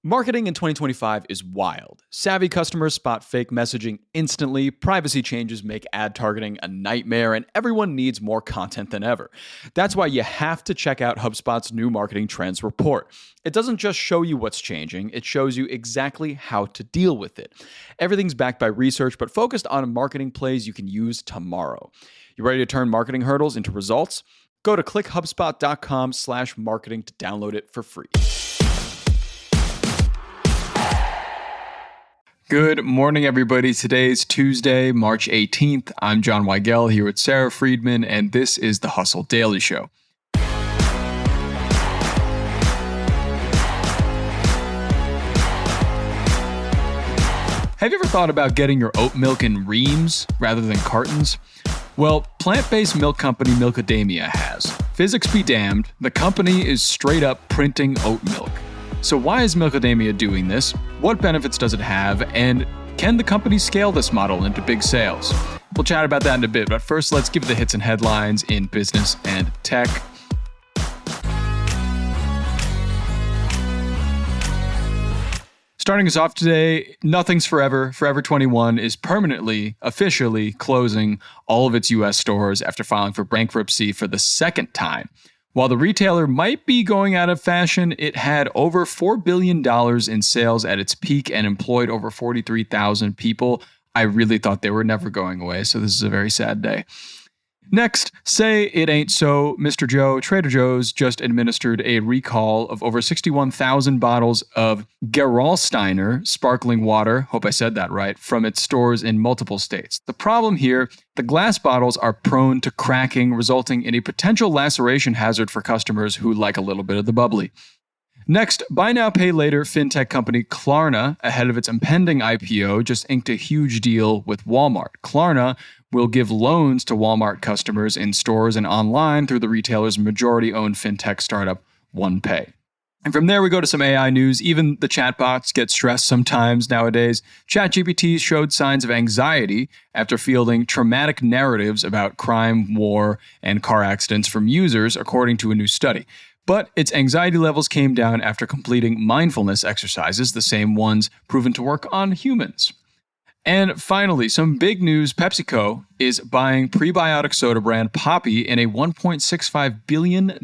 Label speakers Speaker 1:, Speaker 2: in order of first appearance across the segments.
Speaker 1: Marketing in 2025 is wild. Savvy customers spot fake messaging instantly, privacy changes make ad targeting a nightmare, and everyone needs more content than ever. That's why you have to check out HubSpot's new marketing trends report. It doesn't just show you what's changing, it shows you exactly how to deal with it. Everything's backed by research, but focused on marketing plays you can use tomorrow. You ready to turn marketing hurdles into results? Go to clickhubspot.com/marketing to download it for free. Good morning, everybody. Today's Tuesday, March 18th. I'm John Weigell here with Sara Friedman, and this is the Hustle Daily Show. Have you ever thought about getting your oat milk in reams rather than cartons? Well, plant-based milk company Milkadamia has. Physics be damned, the company is straight up printing oat milk. So why is Milkadamia doing this? What benefits does it have? And can the company scale this model into big sales? We'll chat about that in a bit, but first let's give the hits and headlines in business and tech. Starting us off today, nothing's forever. Forever 21 is officially closing all of its U.S. stores after filing for bankruptcy for the second time. While the retailer might be going out of fashion, it had over $4 billion in sales at its peak and employed over 43,000 people. I really thought they were never going away, so this is a very sad day. Next, say it ain't so. Mr. Joe, Trader Joe's just administered a recall of over 61,000 bottles of Gerolsteiner sparkling water, hope I said that right, from its stores in multiple states. The problem here, the glass bottles are prone to cracking, resulting in a potential laceration hazard for customers who like a little bit of the bubbly. Next, buy now, pay later fintech company Klarna, ahead of its impending IPO, just inked a huge deal with Walmart. Klarna will give loans to Walmart customers in stores and online through the retailer's majority-owned fintech startup, OnePay. And from there, we go to some AI news. Even the chatbots get stressed sometimes nowadays. ChatGPT showed signs of anxiety after fielding traumatic narratives about crime, war, and car accidents from users, according to a new study. But its anxiety levels came down after completing mindfulness exercises, the same ones proven to work on humans. And finally, some big news. PepsiCo is buying prebiotic soda brand Popi in a $1.65 billion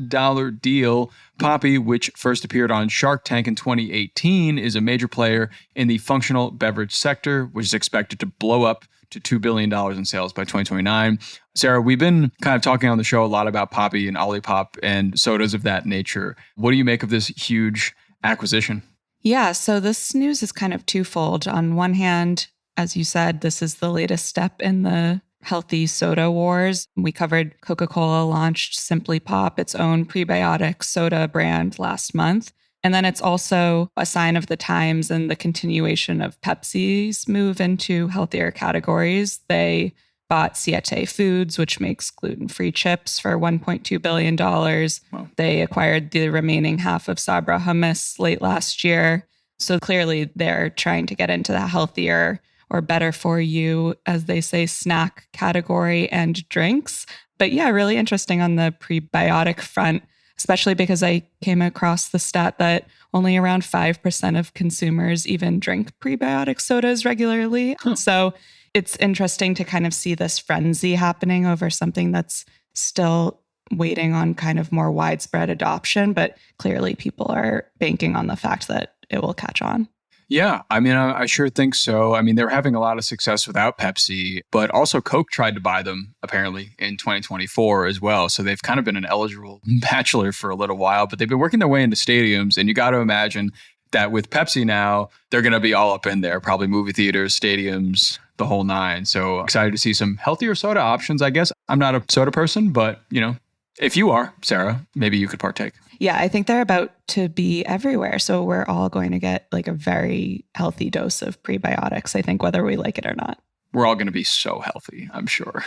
Speaker 1: deal. Popi, which first appeared on Shark Tank in 2018, is a major player in the functional beverage sector, which is expected to blow up to $2 billion in sales by 2029. Sara, we've been kind of talking on the show a lot about Popi and Olipop and sodas of that nature. What do you make of this huge acquisition?
Speaker 2: Yeah, so this news is kind of twofold. On one hand, as you said, this is the latest step in the healthy soda wars. We covered Coca-Cola launched Simply Pop, its own prebiotic soda brand, last month. And then it's also a sign of the times and the continuation of Pepsi's move into healthier categories. They bought Siete Foods, which makes gluten-free chips, for $1.2 billion. Wow. They acquired the remaining half of Sabra Hummus late last year. So clearly they're trying to get into the healthier or better for you, as they say, snack category and drinks. But yeah, really interesting on the prebiotic front, especially because I came across the stat that only around 5% of consumers even drink prebiotic sodas regularly. So it's interesting to kind of see this frenzy happening over something that's still waiting on kind of more widespread adoption, but clearly people are banking on the fact that it will catch on.
Speaker 1: Yeah, I mean, I sure think so. I mean, they're having a lot of success without Pepsi, but also Coke tried to buy them, apparently, in 2024 as well. So they've kind of been an eligible bachelor for a little while, but they've been working their way into stadiums. And you got to imagine that with Pepsi now, they're going to be all up in there, probably movie theaters, stadiums, the whole nine. So excited to see some healthier soda options, I guess. I'm not a soda person, but, you know, if you are, Sara, maybe you could partake.
Speaker 2: Yeah, I think they're about to be everywhere. So we're all going to get like a very healthy dose of prebiotics, I think, whether we like it or not.
Speaker 1: We're all going to be so healthy, I'm sure.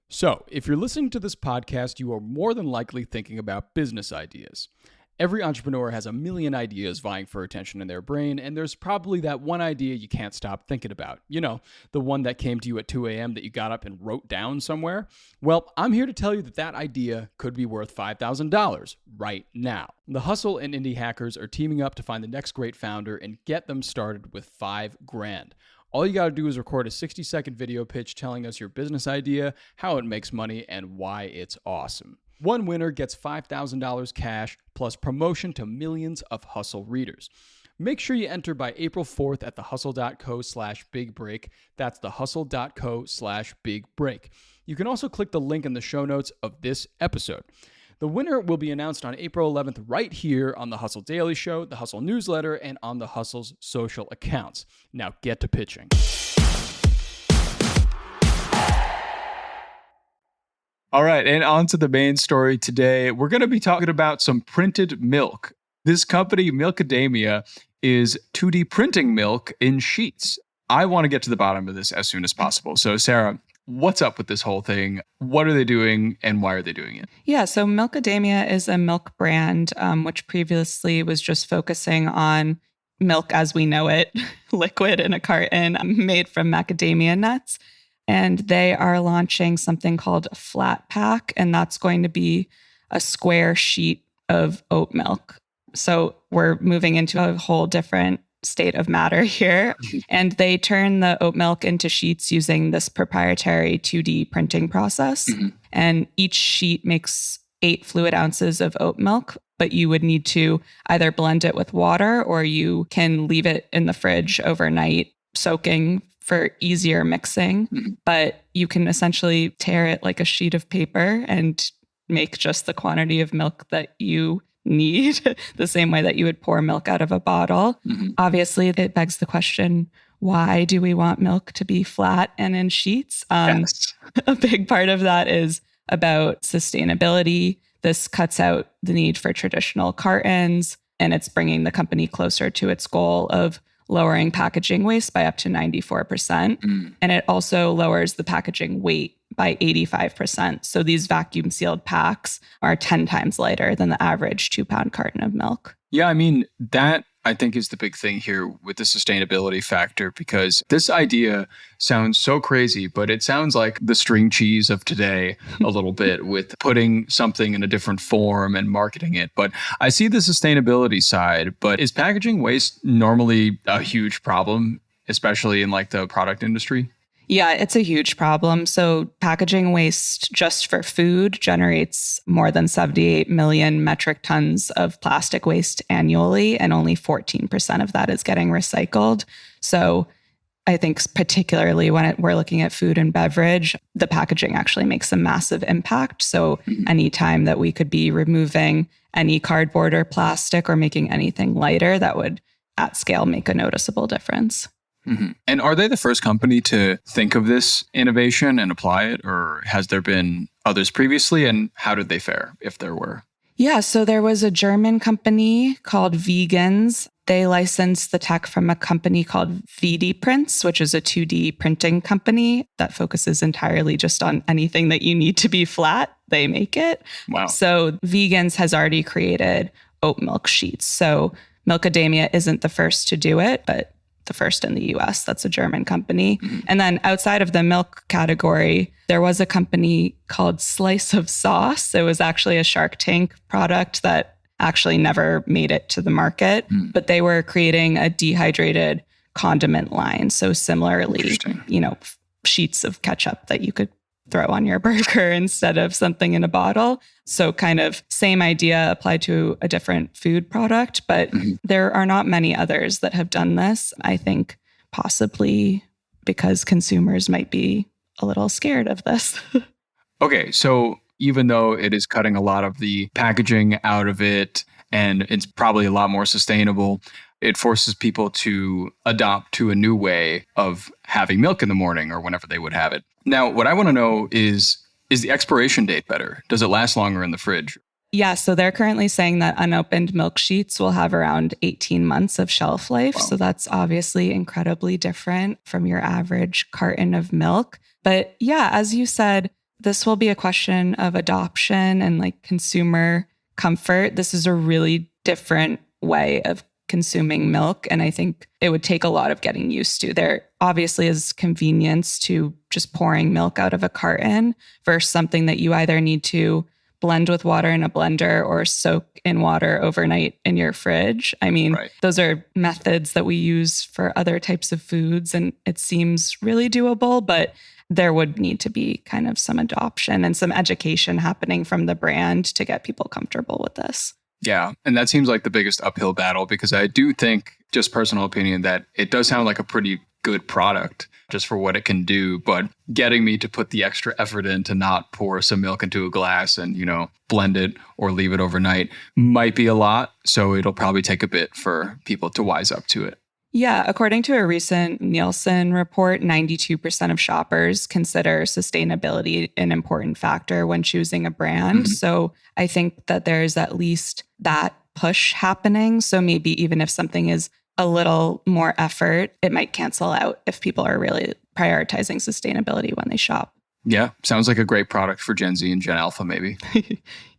Speaker 1: So, if you're listening to this podcast, you are more than likely thinking about business ideas. Every entrepreneur has a million ideas vying for attention in their brain, and there's probably that one idea you can't stop thinking about. You know, the one that came to you at 2 a.m. that you got up and wrote down somewhere. Well, I'm here to tell you that idea could be worth $5,000 right now. The Hustle and Indie Hackers are teaming up to find the next great founder and get them started with $5,000. All you got to do is record a 60-second video pitch telling us your business idea, how it makes money, and why it's awesome. One winner gets $5,000 cash plus promotion to millions of Hustle readers. Make sure you enter by April 4th at thehustle.co/bigbreak. That's thehustle.co/bigbreak. You can also click the link in the show notes of this episode. The winner will be announced on April 11th right here on the Hustle Daily Show, the Hustle newsletter, and on the Hustle's social accounts. Now get to pitching. All right, and on to the main story today. We're going to be talking about some printed milk. This company, Milkadamia, is 2D printing milk in sheets. I want to get to the bottom of this as soon as possible. So, Sarah, what's up with this whole thing? What are they doing and why are they doing it?
Speaker 2: Yeah, so Milkadamia is a milk brand, which previously was just focusing on milk as we know it, liquid in a carton made from macadamia nuts. And they are launching something called a flat pack, and that's going to be a square sheet of oat milk. So we're moving into a whole different state of matter here. And they turn the oat milk into sheets using this proprietary 2D printing process. And each sheet makes 8 fluid ounces of oat milk, but you would need to either blend it with water or you can leave it in the fridge overnight, soaking for easier mixing. But you can essentially tear it like a sheet of paper and make just the quantity of milk that you need, the same way that you would pour milk out of a bottle. Obviously, it begs the question, why do we want milk to be flat and in sheets?
Speaker 1: Yes.
Speaker 2: A big part of that is about sustainability. This cuts out the need for traditional cartons, and it's bringing the company closer to its goal of lowering packaging waste by up to 94%. And it also lowers the packaging weight by 85%. So these vacuum sealed packs are 10 times lighter than the average 2-pound carton of milk.
Speaker 1: Yeah, I mean, that I think is the big thing here with the sustainability factor, because this idea sounds so crazy, but it sounds like the string cheese of today a little bit with putting something in a different form and marketing it. But I see the sustainability side, but is packaging waste normally a huge problem, especially in like the product industry?
Speaker 2: Yeah, it's a huge problem. So packaging waste just for food generates more than 78 million metric tons of plastic waste annually, and only 14% of that is getting recycled. So I think particularly when we're looking at food and beverage, the packaging actually makes a massive impact. So anytime that we could be removing any cardboard or plastic or making anything lighter, that would at scale make a noticeable difference.
Speaker 1: And are they the first company to think of this innovation and apply it, or has there been others previously? And how did they fare, if there were?
Speaker 2: Yeah, so there was a German company called Vegans. They licensed the tech from a company called VD Prints, which is a 2D printing company that focuses entirely just on anything that you need to be flat. They make it.
Speaker 1: Wow.
Speaker 2: So Vegans has already created oat milk sheets. So Milkadamia isn't the first to do it, but the first in the US. That's a German company. And then outside of the milk category, there was a company called Slice of Sauce. It was actually a Shark Tank product that actually never made it to the market, but they were creating a dehydrated condiment line. So similarly, sheets of ketchup that you could throw on your burger instead of something in a bottle. So kind of same idea applied to a different food product, but there are not many others that have done this. I think possibly because consumers might be a little scared of this.
Speaker 1: Okay, so even though it is cutting a lot of the packaging out of it and it's probably a lot more sustainable, it forces people to adopt to a new way of having milk in the morning or whenever they would have it. Now, what I want to know is the expiration date better? Does it last longer in the fridge?
Speaker 2: Yeah, so they're currently saying that unopened milk sheets will have around 18 months of shelf life. Wow. So that's obviously incredibly different from your average carton of milk. But yeah, as you said, this will be a question of adoption and like consumer comfort, this is a really different way of consuming milk. And I think it would take a lot of getting used to. There obviously is convenience to just pouring milk out of a carton versus something that you either need to blend with water in a blender or soak in water overnight in your fridge. I mean, those are methods that we use for other types of foods, and it seems really doable, but there would need to be kind of some adoption and some education happening from the brand to get people comfortable with this.
Speaker 1: Yeah. And that seems like the biggest uphill battle, because I do think, just personal opinion, that it does sound like a pretty good product just for what it can do. But getting me to put the extra effort in to not pour some milk into a glass and, blend it or leave it overnight might be a lot. So it'll probably take a bit for people to wise up to it.
Speaker 2: Yeah, according to a recent Nielsen report, 92% of shoppers consider sustainability an important factor when choosing a brand. Mm-hmm. So I think that there's at least that push happening. So maybe even if something is a little more effort, it might cancel out if people are really prioritizing sustainability when they shop.
Speaker 1: Yeah, sounds like a great product for Gen Z and Gen Alpha, maybe.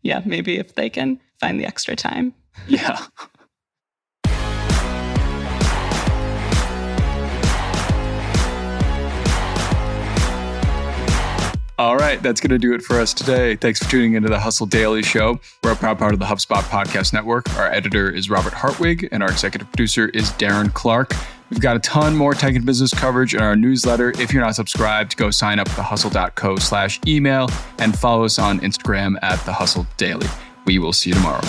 Speaker 2: Yeah, maybe if they can find the extra time.
Speaker 1: Yeah. All right, that's going to do it for us today. Thanks for tuning into the Hustle Daily Show. We're a proud part of the HubSpot Podcast Network. Our editor is Robert Hartwig, and our executive producer is Darren Clark. We've got a ton more tech and business coverage in our newsletter. If you're not subscribed, go sign up at thehustle.co/email and follow us on Instagram at The Hustle Daily. We will see you tomorrow.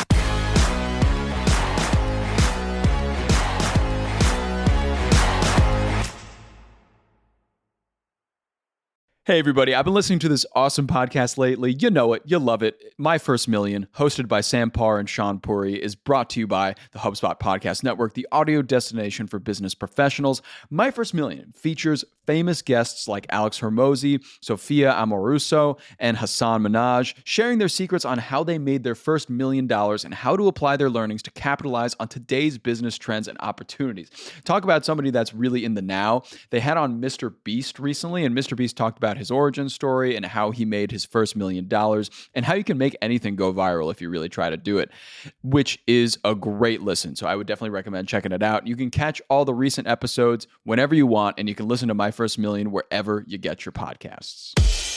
Speaker 1: Hey, everybody. I've been listening to this awesome podcast lately. You know it. You love it. My First Million, hosted by Sam Parr and Sean Puri, is brought to you by the HubSpot Podcast Network, the audio destination for business professionals. My First Million features famous guests like Alex Hormozi, Sophia Amoruso, and Hassan Minhaj, sharing their secrets on how they made their first $1 million and how to apply their learnings to capitalize on today's business trends and opportunities. Talk about somebody that's really in the now. They had on Mr. Beast recently, and Mr. Beast talked about his origin story and how he made his first $1 million and how you can make anything go viral if you really try to do it, which is a great listen. So I would definitely recommend checking it out. You can catch all the recent episodes whenever you want, and you can listen to My First Million wherever you get your podcasts.